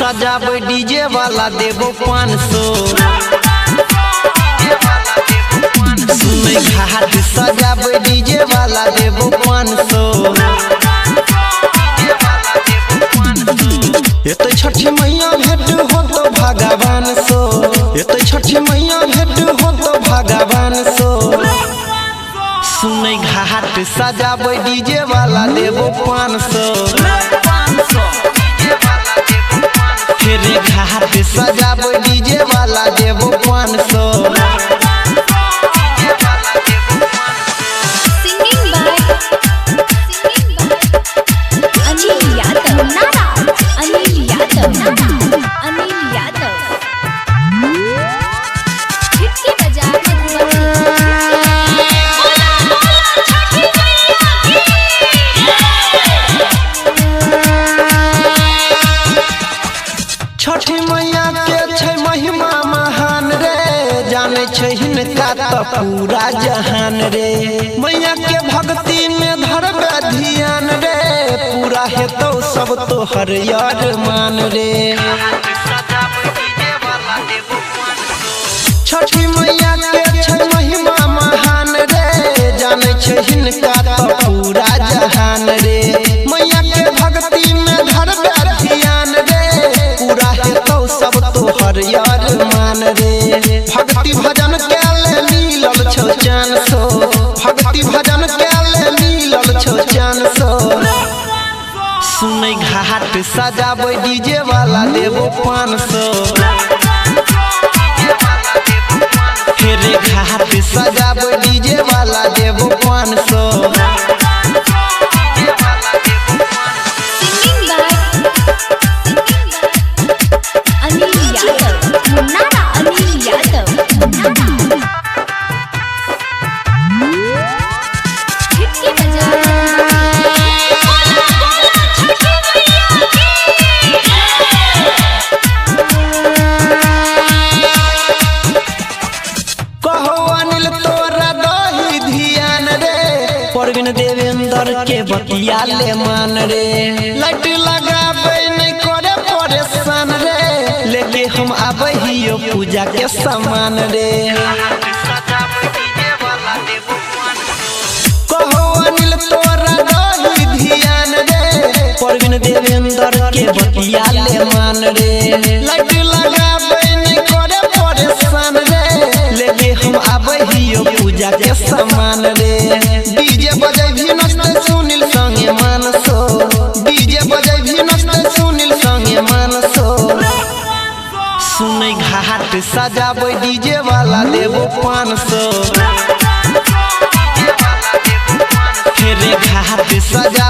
सजाबे डीजे वाला देबो 500। सुनै घाट सजाबे डीजे वाला देबो 500। एते छठी मैया भेट हो तो भगवान सो, एते छठी मैया भेट हो तो भगवान सो। सुनै घाट सजाबे डीजे वाला देबो 500। फिर घाट सजाबे डीजे वाला देबो 500। छठी मैया के छै महिमा महान रे, जाने छै हिनका तो पूरा जहान रे। मैया के भक्ति में धरबे ध्यान रे, पूरा हेतौ सब तो हरियर मान रे। छठी मैया के छै महिमा महान रे, जाने छै हिनका तो पूरा जहान रे। मैया के भक्ति में धरबे ध्यान रे, पूरा हेतौ सब तो हरियर मान रे। भक्ति भजन के ले मिलल छौ जान सो, भक्ति भजन के ले मिलल छौ जान सो। सुनै घाट सजाबे डीजे वाला देबो 500। फिर घाट सजाबे डीजे वाला देबो 500। परवीन देवेंद्र के बतिया ले मान रे, लाइट लगाबे नहीं करे परेशान रे, लेके हम आबे हियो पूजा के सामान रे। कहो अनिल तोरा दही ध्यान रे, परवीन देवेंद्र के बतिया ले मान रे, लाइट लगाबे नहीं करे परेशान रे, लेके हम आबे हियो पूजा के सामान रे। डीजे बजाई भी नचते सुनील संगे मानसो, डीजे बजाई भी नचते सुनील संगे मानसो। सुनै घाट सजाबे डीजे वाला देबो 500। फिर घाट सजा